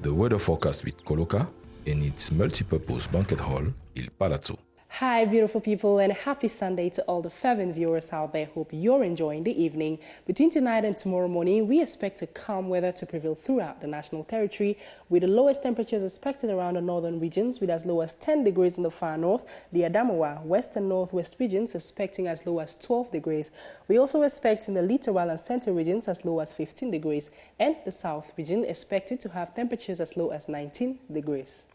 The weather forecast with Coloca in its multipurpose banquet hall, Il Palazzo. Hi, beautiful people, and happy Sunday to all the fervent viewers out there. Hope you're enjoying the evening. Between tonight and tomorrow morning, we expect a calm weather to prevail throughout the national territory, with the lowest temperatures expected around the northern regions, with as low as 10 degrees in the far north, the Adamawa, west and northwest regions expecting as low as 12 degrees. We also expect in the littoral and central regions as low as 15 degrees, and the south region expected to have temperatures as low as 19 degrees.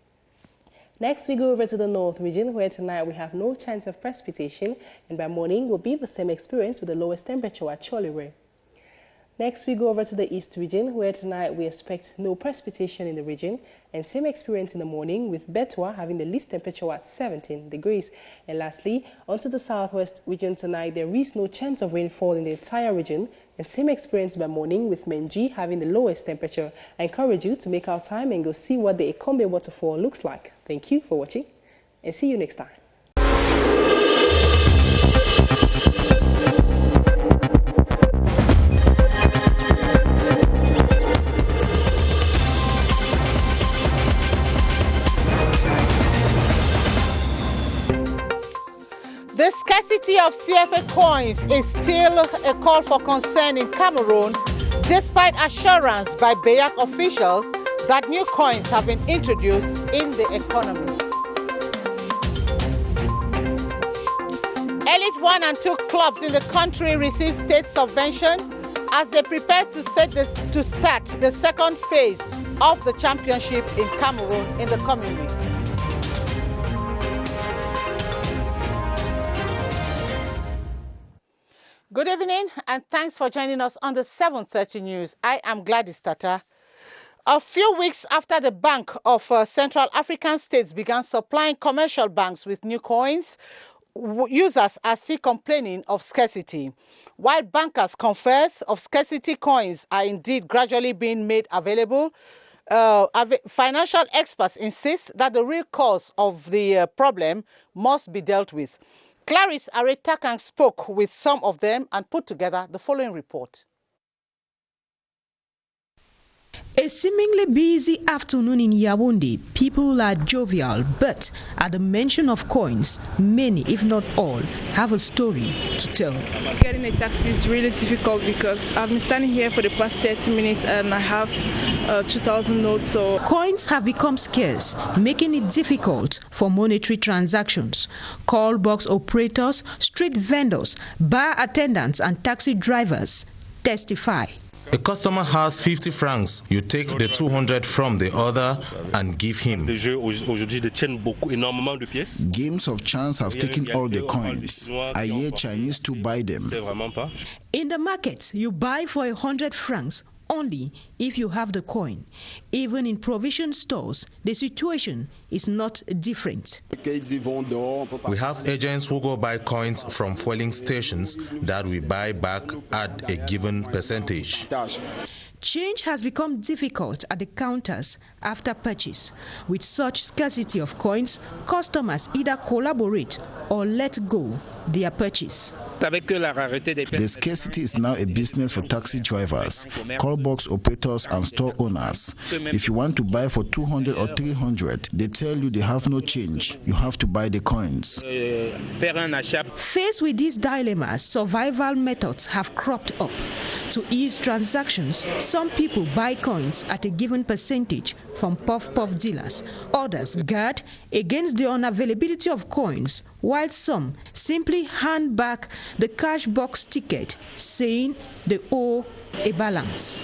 Next, we go over to the north region, where tonight we have no chance of precipitation, and by morning will be the same experience with the lowest temperature at Cholere. Next, we go over to the east region, where tonight we expect no precipitation in the region, and same experience in the morning, with Betwa having the least temperature at 17 degrees. And lastly, onto the southwest region tonight, there is no chance of rainfall in the entire region, and same experience by morning, with Menji having the lowest temperature. I encourage you to make our time and go see what the Ekombe waterfall looks like. Thank you for watching, and see you next time. The scarcity of CFA coins is still a call for concern in Cameroon, despite assurance by BEAC officials that new coins have been introduced in the economy. Elite 1 and 2 clubs in the country receive state subvention as they prepare to start the second phase of the championship in Cameroon in the coming week. Good evening, and thanks for joining us on the 7:30 News. I am Gladys Tata. A few weeks after the Bank of Central African States began supplying commercial banks with new coins, users are still complaining of scarcity. While bankers confess of scarcity, coins are indeed gradually being made available. Financial experts insist that the real cause of the problem must be dealt with. Clarice Aretakang spoke with some of them and put together the following report. A seemingly busy afternoon in Yaoundé, people are jovial, but at the mention of coins, many, if not all, have a story to tell. Getting a taxi is really difficult because I've been standing here for the past 30 minutes and I have 2,000 notes. So coins have become scarce, making it difficult for monetary transactions. Call box operators, street vendors, bar attendants, and taxi drivers testify. A customer has 50 francs. You take the 200 from the other and give him. Games of chance have taken all the coins. I hear Chinese to buy them. In the market, you buy for 100 francs only if you have the coin. Even in provision stores, the situation is not different. We have agents who go buy coins from fueling stations that we buy back at a given percentage. Change has become difficult at the counters after purchase. With such scarcity of coins, customers either collaborate or let go their purchase. The scarcity is now a business for taxi drivers, call box operators and store owners. If you want to buy for 200 or 300, they tell you they have no change. You have to buy the coins. Faced with these dilemmas, survival methods have cropped up. To ease transactions, some people buy coins at a given percentage from puff-puff dealers. Others guard against the unavailability of coins, while some simply hand back the cash box ticket, saying they owe a balance.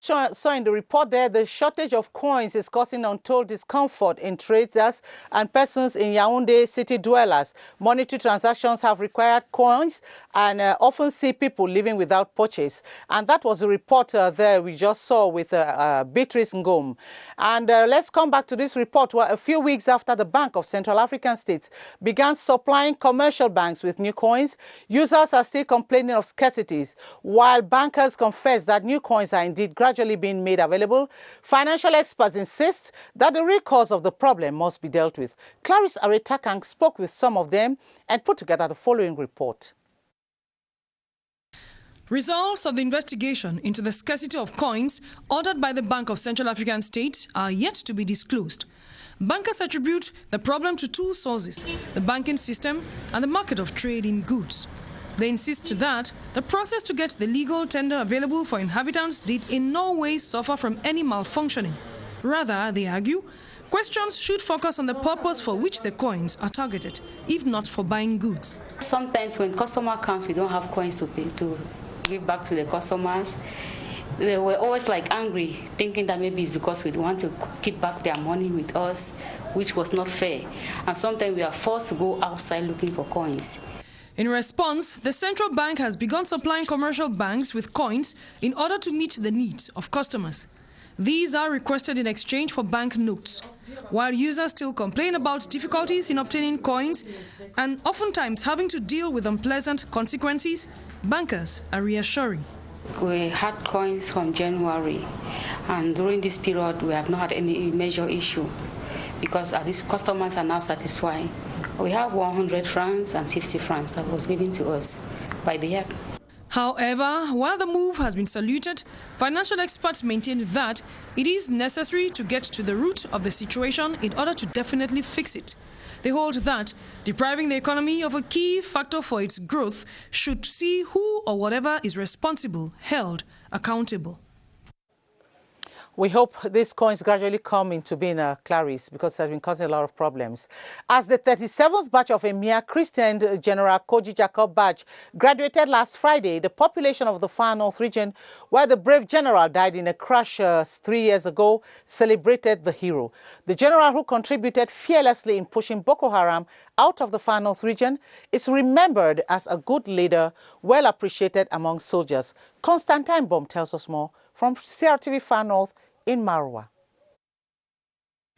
So in the report there, the shortage of coins is causing untold discomfort in traders and persons in Yaoundé city dwellers. Monetary transactions have required coins and often see people living without purchase. And that was the report there we just saw with Beatrice Ngom. And let's come back to this report where a few weeks after the Bank of Central African States began supplying commercial banks with new coins, users are still complaining of scarcities. While bankers confess that new coins are indeed gradually being made available, financial experts insist that the real cause of the problem must be dealt with. Clarice Aretakang spoke with some of them and put together the following report. Results of the investigation into the scarcity of coins ordered by the Bank of Central African States are yet to be disclosed. Bankers attribute the problem to two sources, the banking system and the market of trade in goods. They insist that the process to get the legal tender available for inhabitants did in no way suffer from any malfunctioning. Rather, they argue, questions should focus on the purpose for which the coins are targeted, if not for buying goods. Sometimes when customer comes, we don't have coins to pay, to give back to the customers. They were always like angry, thinking that maybe it's because we want to keep back their money with us, which was not fair. And sometimes we are forced to go outside looking for coins. In response, the central bank has begun supplying commercial banks with coins in order to meet the needs of customers. These are requested in exchange for bank notes. While users still complain about difficulties in obtaining coins and oftentimes having to deal with unpleasant consequences, bankers are reassuring. We had coins from January, and during this period we have not had any major issue because at least customers are now satisfied. We have 100 francs and 50 francs that was given to us by BIAC. However, while the move has been saluted, financial experts maintain that it is necessary to get to the root of the situation in order to definitely fix it. They hold that depriving the economy of a key factor for its growth should see who or whatever is responsible held accountable. We hope these coins gradually come into being Clarice, because it has been causing a lot of problems. As the 37th batch of Emir christened General Koji Jacob batch graduated last Friday, the population of the Far North region, where the brave general died in a crash 3 years ago, celebrated the hero. The general who contributed fearlessly in pushing Boko Haram out of the Far North region is remembered as a good leader, well appreciated among soldiers. Constantine Baum tells us more from CRTV Far North in Marwa.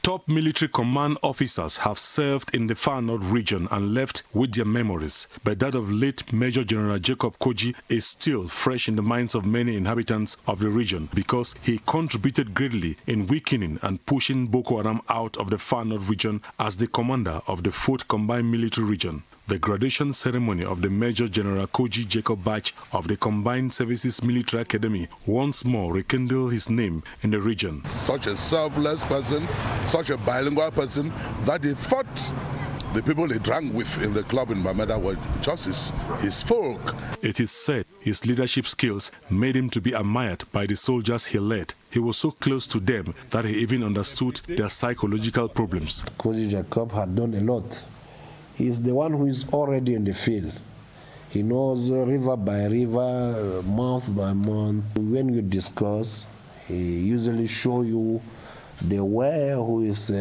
Top military command officers have served in the Far North region and left with their memories, but that of late Major General Jacob Koji is still fresh in the minds of many inhabitants of the region because he contributed greatly in weakening and pushing Boko Haram out of the Far North region as the commander of the 4th Combined Military Region. The graduation ceremony of the Major General Koji Jacob batch of the Combined Services Military Academy once more rekindled his name in the region. Such a selfless person, such a bilingual person, that he thought the people he drank with in the club in Bamenda were just his folk. It is said his leadership skills made him to be admired by the soldiers he led. He was so close to them that he even understood their psychological problems. Koji Jacob had done a lot. He is the one who is already in the field. He knows river by river, month by month. When you discuss, he usually show you the way who is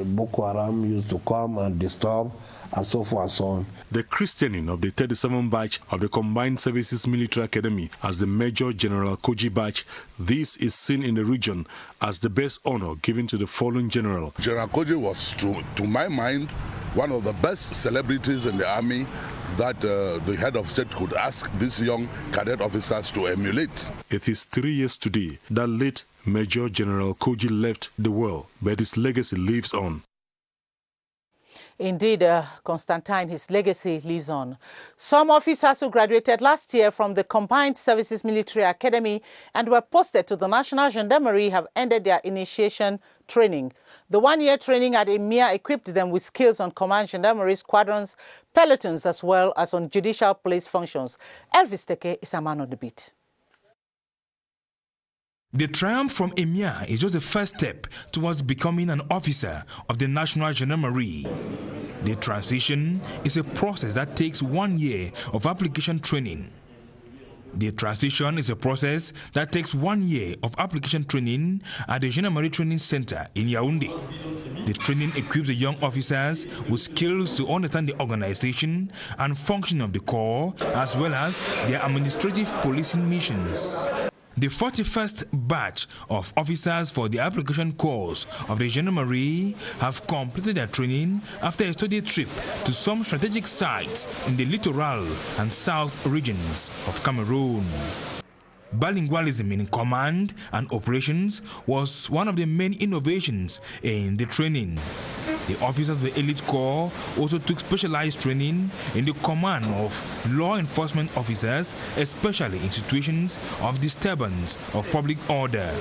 Boko Haram used to come and disturb, and so forth and so on. The christening of the 37th batch of the Combined Services Military Academy as the Major General Koji batch, this is seen in the region as the best honor given to the fallen general. General Koji was, to my mind, one of the best celebrities in the army that the head of state could ask these young cadet officers to emulate. It is 3 years today that late Major General Koji left the world, but his legacy lives on. Indeed, Constantine, his legacy lives on. Some officers who graduated last year from the Combined Services Military Academy and were posted to the National Gendarmerie have ended their initiation training. The one-year training at Emir equipped them with skills on command gendarmerie squadrons, pelotons, as well as on judicial police functions. Elvis Teke is a man on the beat. The triumph from Emir is just the first step towards becoming an officer of the National Gendarmerie. The transition is a process that takes 1 year of application training. The transition is a process that takes 1 year of application training at the Gendarmerie Training Center in Yaoundé. The training equips the young officers with skills to understand the organization and function of the corps, as well as their administrative policing missions. The 41st batch of officers for the application course of the Gendarmerie have completed their training after a study trip to some strategic sites in the littoral and south regions of Cameroon. Bilingualism in command and operations was one of the main innovations in the training. The officers of the Elite Corps also took specialized training in the command of law enforcement officers, especially in situations of disturbance of public order.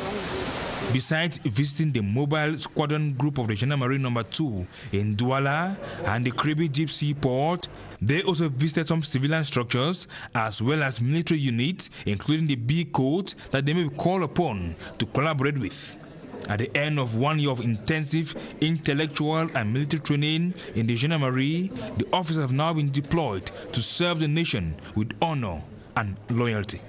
Besides visiting the mobile squadron group of the Gendarmerie No. 2 in Douala and the Kribi Deep Sea Port, they also visited some civilian structures as well as military units, including the B Court, that they may be called upon to collaborate with. At the end of 1 year of intensive intellectual and military training in the Gendarmerie, the officers have now been deployed to serve the nation with honor and loyalty.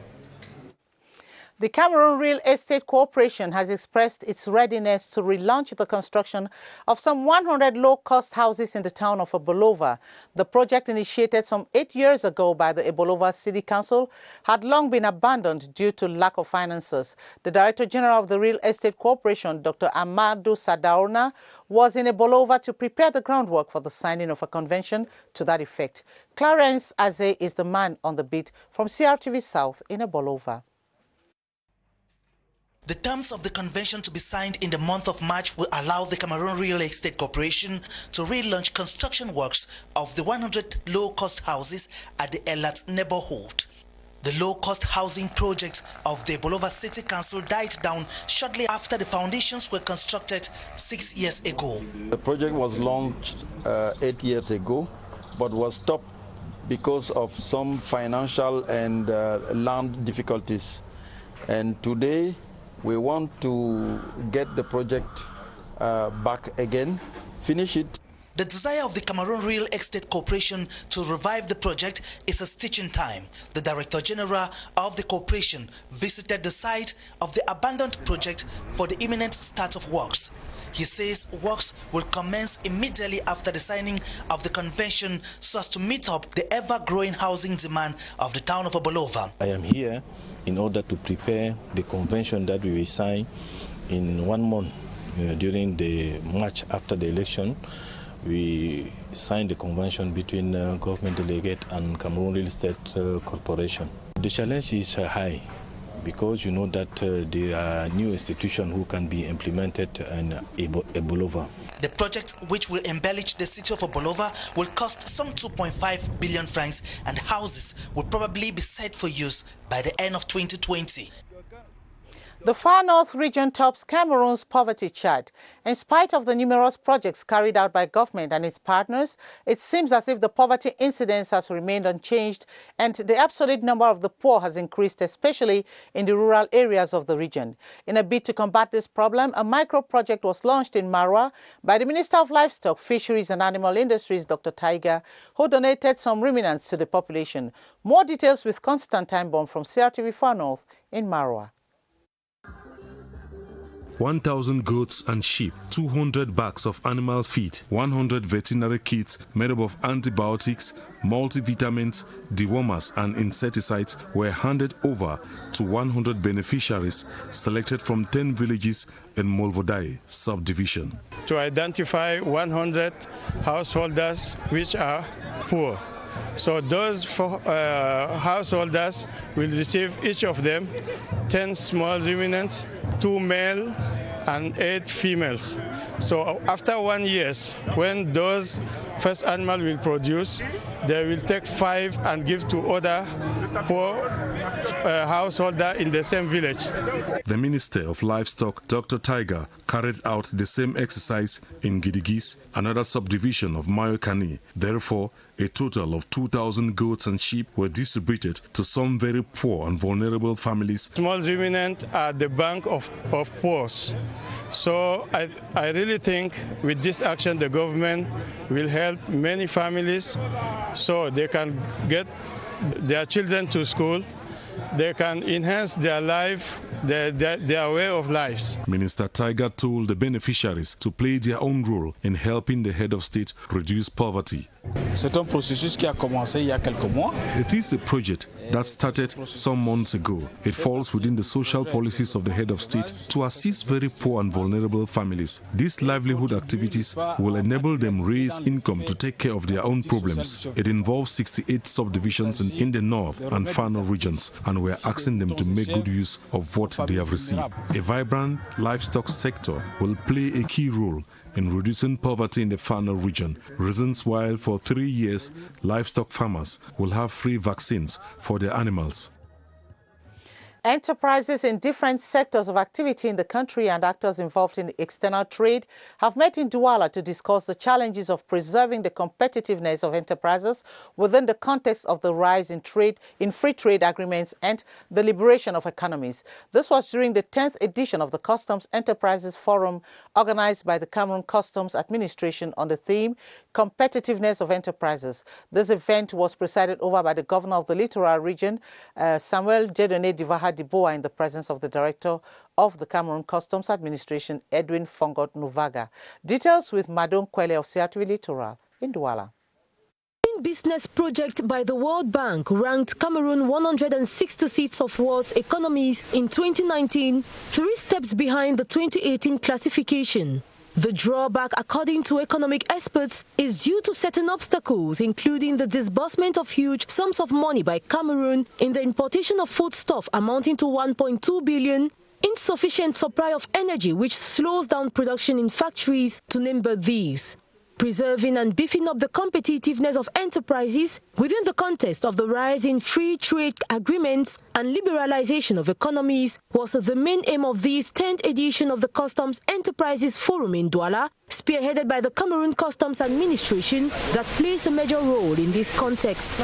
The Cameroon Real Estate Corporation has expressed its readiness to relaunch the construction of some 100 low-cost houses in the town of Ebolova. The project, initiated some 8 years ago by the Ebolova City Council, had long been abandoned due to lack of finances. The Director General of the Real Estate Corporation, Dr. Amadou Sadaorna, was in Ebolova to prepare the groundwork for the signing of a convention to that effect. Clarence Aze is the man on the beat from CRTV South in Ebolova. The terms of the convention to be signed in the month of March will allow the Cameroon Real Estate Corporation to relaunch construction works of the 100 low-cost houses at the Elat neighborhood. The low-cost housing project of the Ebolova City Council died down shortly after the foundations were constructed 6 years ago. The project was launched 8 years ago, but was stopped because of some financial and land difficulties. And today, we want to get the project back again, finish it. The desire of the Cameroon Real Estate Corporation to revive the project is a stitch in time. The Director General of the corporation visited the site of the abandoned project for the imminent start of works. He says works will commence immediately after the signing of the convention so as to meet up the ever-growing housing demand of the town of Ebolova. I am here in order to prepare the convention that we will sign in 1 month during the March after the election. We signed the convention between government delegate and Cameroon Real Estate Corporation. The challenge is high because you know that there are new institutions who can be implemented in Ebolova. The project, which will embellish the city of Ebolova, will cost some 2.5 billion francs, and houses will probably be set for use by the end of 2020. The Far North region tops Cameroon's poverty chart. In spite of the numerous projects carried out by government and its partners, it seems as if the poverty incidence has remained unchanged and the absolute number of the poor has increased, especially in the rural areas of the region. In a bid to combat this problem, a micro-project was launched in Marwa by the Minister of Livestock, Fisheries and Animal Industries, Dr. Taiga, who donated some ruminants to the population. More details with Constantine Bomb from CRTV Far North in Marwa. 1,000 goats and sheep, 200 bags of animal feed, 100 veterinary kits made up of antibiotics, multivitamins, dewormers and insecticides were handed over to 100 beneficiaries selected from 10 villages in Molvodai subdivision. To identify 100 householders which are poor. So those householders will receive, each of them, 10 small ruminants, 2 male and 8 females. So after 1 year, when those first animal will produce, they will take 5 and give to other poor householder in the same village. The Minister of Livestock, Dr. Taiga, carried out the same exercise in Gidigis, another subdivision of Mayokani. Therefore, a total of 2,000 goats and sheep were distributed to some very poor and vulnerable families. Small ruminants are the bank of poor. So I really think with this action the government will help many families so they can get their children to school, they can enhance their life, their way of lives. Minister Taiga told the beneficiaries to play their own role in helping the head of state reduce poverty. C'est un processus qui a commencé il y a quelques mois. It is a project that started some months ago. It falls within the social policies of the head of state to assist very poor and vulnerable families. These livelihood activities will enable them raise income to take care of their own problems. It involves 68 subdivisions in the north and far north regions, and we are asking them to make good use of what they have received. A vibrant livestock sector will play a key role in reducing poverty in the Far North region. Reasons why for 3 years, livestock farmers will have free vaccines for their animals. Enterprises in different sectors of activity in the country and actors involved in external trade have met in Douala to discuss the challenges of preserving the competitiveness of enterprises within the context of the rise in free trade agreements and the liberation of economies. This was during the 10th edition of the Customs Enterprises Forum organized by the Cameroon Customs Administration on the theme Competitiveness of Enterprises. This event was presided over by the Governor of the Littoral Region, Samuel Jedone Divaha Diboa, in the presence of the Director of the Cameroon Customs Administration, Edwin Fongot Nuvaga. Details with Madon Kwele of CRTV Littoral in Douala. Business project by the World Bank ranked Cameroon 166th of world's economies in 2019, 3 steps behind the 2018 classification. The drawback, according to economic experts, is due to certain obstacles, including the disbursement of huge sums of money by Cameroon in the importation of foodstuff amounting to 1.2 billion, insufficient supply of energy which slows down production in factories, to name but these. Preserving and beefing up the competitiveness of enterprises within the context of the rise in free trade agreements and liberalization of economies was the main aim of this 10th edition of the Customs Enterprises Forum in Douala, spearheaded by the Cameroon Customs Administration, that plays a major role in this context.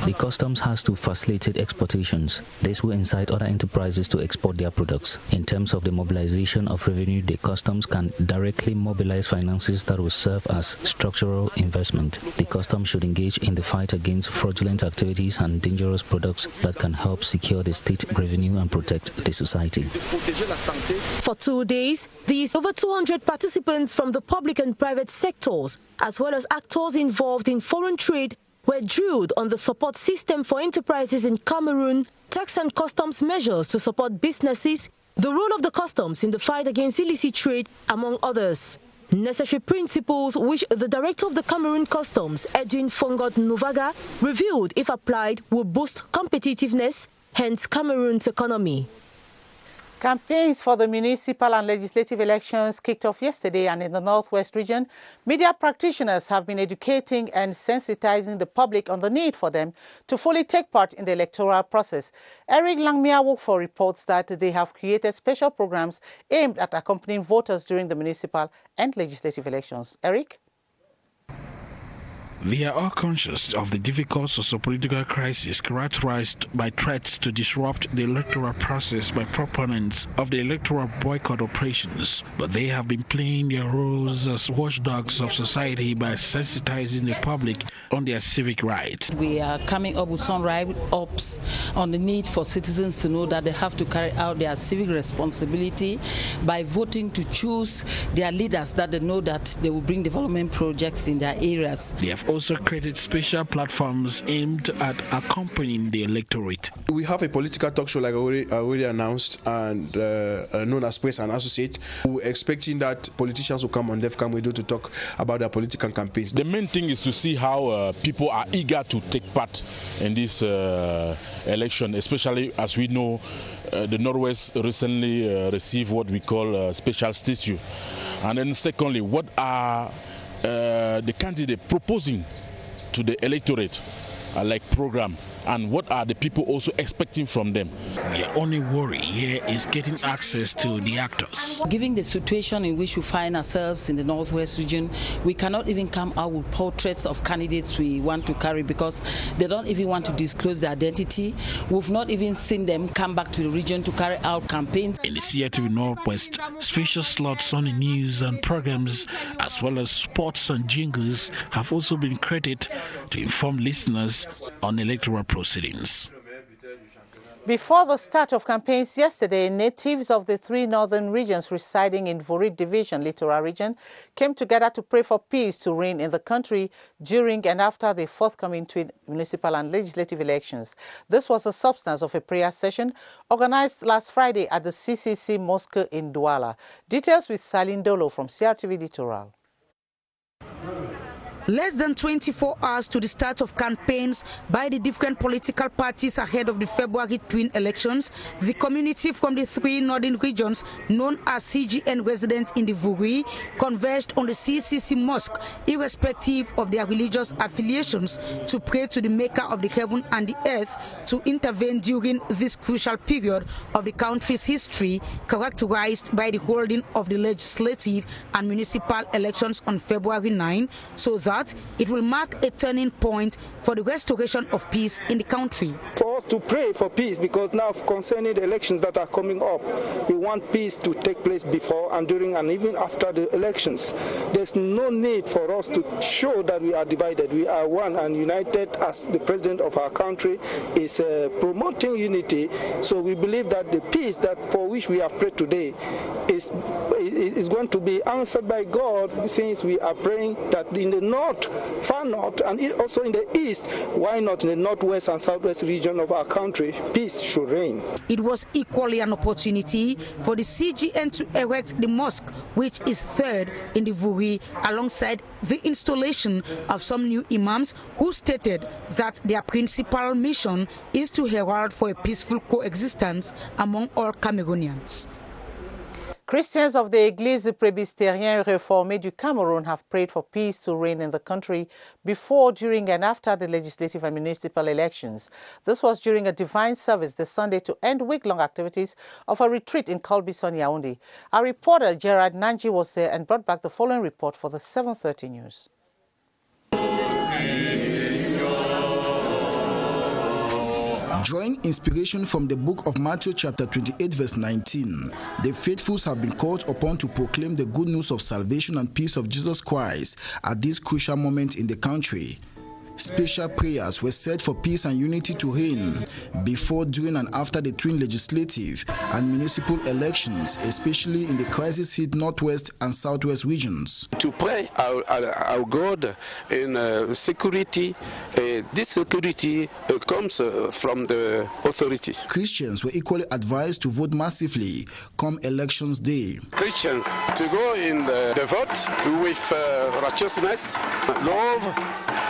The customs has to facilitate exportations. This will incite other enterprises to export their products. In terms of the mobilization of revenue, the customs can directly mobilize finances that will serve as structural investment. The customs should engage in the fight against fraudulent activities and dangerous products that can help secure the state revenue and protect the society. For 2 days, these over 200 participants from the public and private sectors, as well as actors involved in foreign trade, were drilled on the support system for enterprises in Cameroon, tax and customs measures to support businesses, the role of the customs in the fight against illicit trade, among others. Necessary principles which the Director of the Cameroon Customs, Edwin Fongot Nuvaga, revealed, if applied, will boost competitiveness, hence Cameroon's economy. Campaigns for the municipal and legislative elections kicked off yesterday, and in the Northwest region, media practitioners have been educating and sensitizing the public on the need for them to fully take part in the electoral process. Eric Langmiawokfor reports that they have created special programs aimed at accompanying voters during the municipal and legislative elections. Eric? They are all conscious of the difficult socio-political crisis characterized by threats to disrupt the electoral process by proponents of the electoral boycott operations. But they have been playing their roles as watchdogs of society by sensitizing the public on their civic rights. We are coming up with some write-ups on the need for citizens to know that they have to carry out their civic responsibility by voting to choose their leaders that they know that they will bring development projects in their areas. They have also created special platforms aimed at accompanying the electorate. We have a political talk show, like I already announced, and known as Press and Associate. We're expecting that politicians will come on DEFCAM Radio to talk about their political campaigns. The main thing is to see how people are eager to take part in this election, especially as we know the Northwest recently received what we call special statute. And then secondly, what are the candidate proposing to the electorate like program, and what are the people also expecting from them? Their only worry here is getting access to the actors. Given the situation in which we find ourselves in the Northwest region, we cannot even come out with portraits of candidates we want to carry because they don't even want to disclose their identity. We've not even seen them come back to the region to carry out campaigns. In the CRTV Northwest, special slots on the news and programs, as well as sports and jingles, have also been created to inform listeners on electoral proceedings. Before the start of campaigns yesterday, natives of the 3 northern regions residing in Vorit Division, Littoral Region, came together to pray for peace to reign in the country during and after the forthcoming twin municipal and legislative elections. This was the substance of a prayer session organized last Friday at the CCC Mosque in Douala. Details with Saline Dolo from CRTV Littoral. Less than 24 hours to the start of campaigns by the different political parties ahead of the February twin elections, the community from the three northern regions known as CGN residents in the Vuri converged on the CCC mosque, irrespective of their religious affiliations, to pray to the maker of the heaven and the earth to intervene during this crucial period of the country's history, characterized by the holding of the legislative and municipal elections on February 9, so that it will mark a turning point for the restoration of peace in the country. For us to pray for peace, because now concerning the elections that are coming up, we want peace to take place before and during and even after the elections. There's no need for us to show that we are divided. We are one and united, as the president of our country is promoting unity. So we believe that the peace that for which we have prayed today is going to be answered by God, since we are praying that in the north, far north, and also in the east, why not in the northwest and southwest region of our country, peace should reign. It was equally an opportunity for the CGN to erect the mosque, which is third in the Vuri, alongside the installation of some new imams who stated that their principal mission is to herald for a peaceful coexistence among all Cameroonians. Christians of the Église Presbytérienne Réformée du Cameroon have prayed for peace to reign in the country before, during and after the legislative and municipal elections. This was during a divine service this Sunday to end week-long activities of a retreat in Colbison, Yaoundé. Our reporter Gerard Nanji was there and brought back the following report for the 7:30 News. Drawing inspiration from the book of Matthew chapter 28 verse 19, the faithfuls have been called upon to proclaim the good news of salvation and peace of Jesus Christ at this crucial moment in the country. Special prayers were said for peace and unity to reign before, during and after the twin legislative and municipal elections, especially in the crisis-hit northwest and southwest regions. To pray our God in security. This security comes from the authorities. Christians were equally advised to vote massively come elections day. Christians to go in the vote with righteousness, love,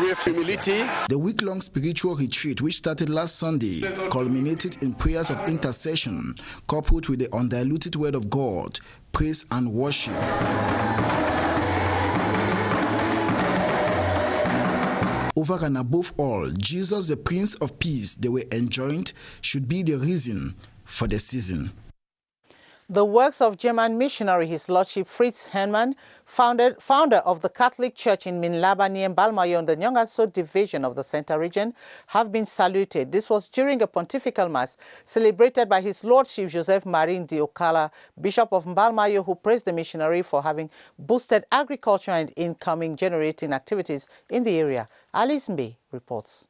with humility. The week-long spiritual retreat, which started last Sunday, culminated in prayers of intercession, coupled with the undiluted word of God, praise and worship. Over and above all, Jesus, the Prince of Peace they were enjoined, should be the reason for the season. The works of German missionary His Lordship Fritz Hennemann, founder of the Catholic Church in Minlaba near Balmayo in the Nyongaso division of the Center region, have been saluted. This was during a pontifical mass celebrated by His Lordship Joseph Marie Ndi Okala, Bishop of Balmayo, who praised the missionary for having boosted agriculture and income-generating activities in the area. Alice Mbe reports.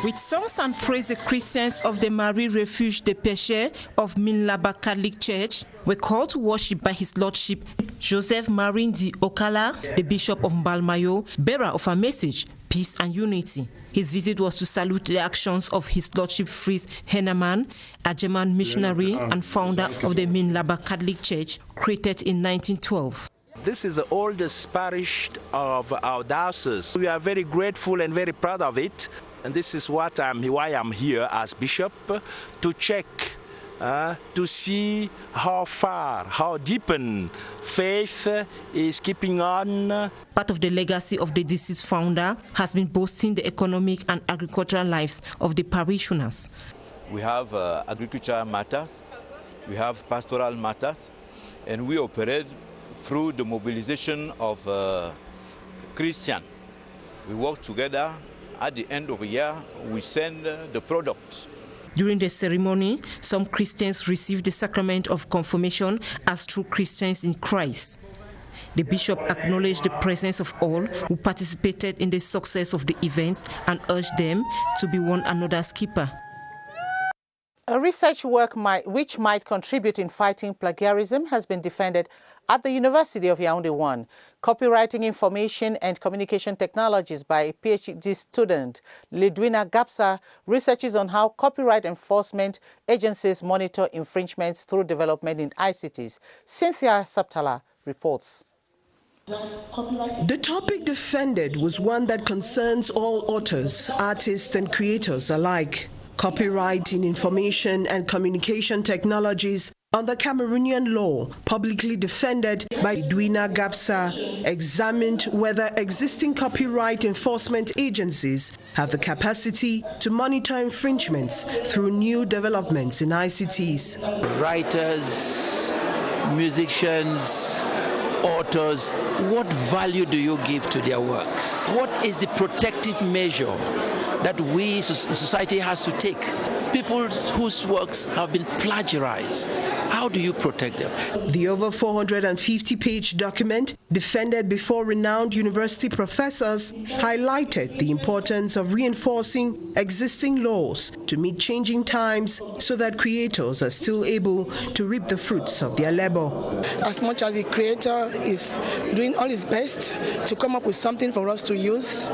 With songs and praise, the Christians of the Marie Refuge des Pécheurs of Minlaba Catholic Church were called to worship by His Lordship Joseph Marie Ndi Okala, the Bishop of Balmayo, bearer of a message, peace and unity. His visit was to salute the actions of His Lordship Fritz Hennemann, a German missionary and founder of the Minlaba Catholic Church, created in 1912. This is the oldest parish of our diocese. We are very grateful and very proud of it. And this is why I'm here as bishop, to check, to see how far, how deepened faith is keeping on. Part of the legacy of the deceased founder has been boosting the economic and agricultural lives of the parishioners. We have agricultural matters, we have pastoral matters, and we operate through the mobilization of Christians. We work together. At the end of the year, we send the products. During the ceremony, some Christians received the sacrament of confirmation as true Christians in Christ. The bishop acknowledged the presence of all who participated in the success of the events and urged them to be one another's keeper. A research work which might contribute in fighting plagiarism has been defended at the University of Yaoundé 1. Copywriting Information and Communication Technologies by a PhD student, Lidwina Gapsa, researches on how copyright enforcement agencies monitor infringements through development in ICTs. Cynthia Saptala reports. The topic defended was one that concerns all authors, artists and creators alike. Copyright in information and communication technologies under Cameroonian law, publicly defended by Edwina Gapsa, examined whether existing copyright enforcement agencies have the capacity to monitor infringements through new developments in ICTs. Writers, musicians, authors, what value do you give to their works? What is the protective measure that we, society, has to take? People whose works have been plagiarized, how do you protect them? The over 450-page document, defended before renowned university professors, highlighted the importance of reinforcing existing laws to meet changing times so that creators are still able to reap the fruits of their labor. As much as the creator is doing all his best to come up with something for us to use,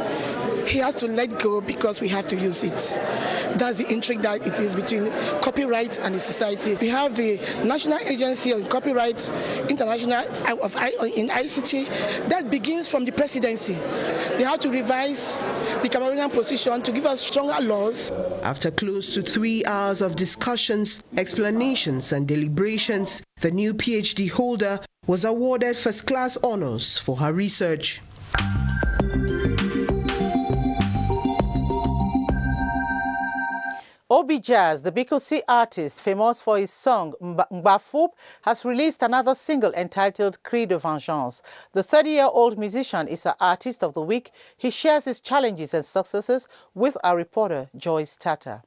he has to let go because we have to use it. That's the intrigue that it is between copyright and the society. We have the National Agency on Copyright International in ICT that begins from the presidency. They have to revise the Cameroonian position to give us stronger laws. After close to 3 hours of discussions, explanations and deliberations, the new PhD holder was awarded first-class honors for her research. Obi Jazz, the Bikosi artist famous for his song Mbafoub, has released another single entitled Cri de Vengeance. The 30-year-old musician is an artist of the week. He shares his challenges and successes with our reporter Joyce Tata.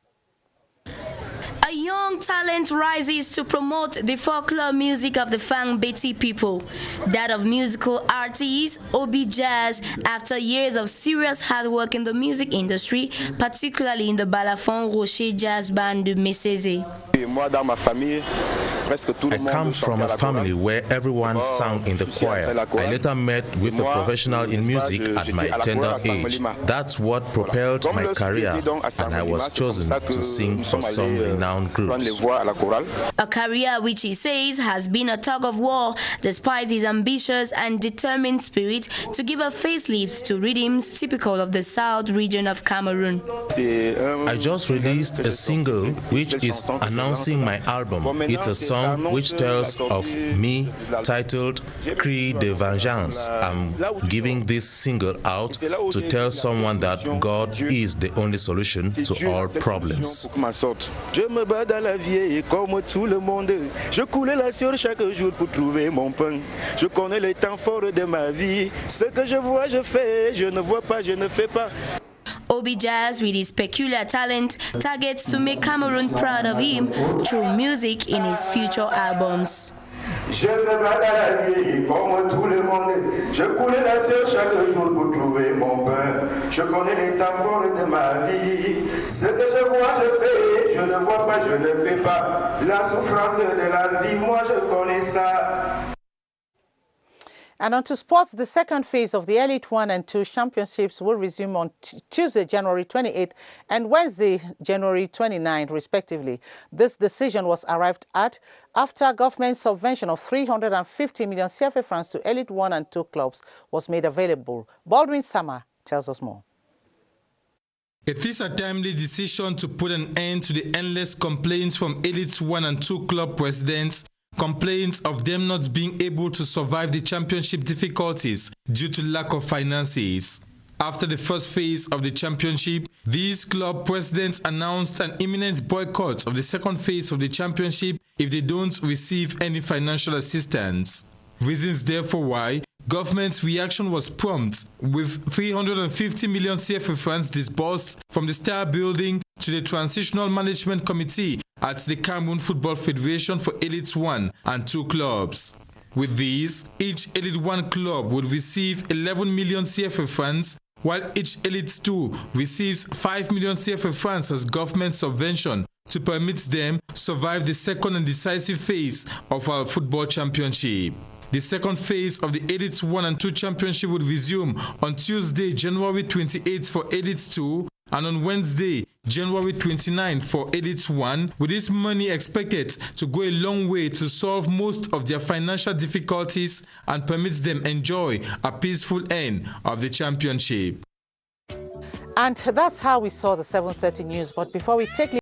A young talent rises to promote the folklore music of the Fang Beti people, that of musical artist Obi Jazz, after years of serious hard work in the music industry, particularly in the Balafon Rocher Jazz Band de Messese. I come from a family where everyone sang in the choir. I later met with a professional in music at my tender age. That's what propelled my career, and I was chosen to sing for some renowned groups. A career which he says has been a tug of war, despite his ambitious and determined spirit to give a facelift to rhythms typical of the South region of Cameroon. I just released a single which is announcing my album. It's a song which tells of me, titled Cri de Vengeance. I'm giving this single out to tell someone that God is the only solution to all problems. Je me bats dans la vie comme tout le monde. Je coule la sueur chaque jour pour trouver mon pain. Je connais les temps forts de ma vie. Ce que je vois, je fais. Je ne vois pas, je ne fais pas. Obi Jazz, with his peculiar talent, targets to make Cameroon proud of him through music in his future albums. Je me bats dans la vie comme tout le monde. Je coule la sueur chaque jour pour trouver mon pain. Je connais les temps forts de ma vie. Ce que je vois, je fais. Je ne vois pas, je ne fais pas. La souffrance de la vie, moi je connais ça. And on to sports, the second phase of the Elite 1 and 2 championships will resume on Tuesday, January 28th and Wednesday, January 29th, respectively. This decision was arrived at after government subvention of 350 million CFA francs to Elite 1 and 2 clubs was made available. Baldwin Sama tells us more. It is a timely decision to put an end to the endless complaints from Elite 1 and 2 club presidents, complaints of them not being able to survive the championship difficulties due to lack of finances. After the first phase of the championship, these club presidents announced an imminent boycott of the second phase of the championship if they don't receive any financial assistance. Reasons therefore why government's reaction was prompt, with 350 million CFA francs disbursed from the Star Building to the Transitional Management Committee at the Cameroon Football Federation for Elite 1 and 2 clubs. With these, each Elite 1 club would receive 11 million CFA francs, while each Elite 2 receives 5 million CFA francs as government subvention to permit them survive the second and decisive phase of our football championship. The second phase of the Elite 1 and 2 championship would resume on Tuesday, January 28th for Elite 2 and on Wednesday, January 29 for Elite 1, with this money expected to go a long way to solve most of their financial difficulties and permits them enjoy a peaceful end of the championship. And that's how we saw the 7:30 news. But before we take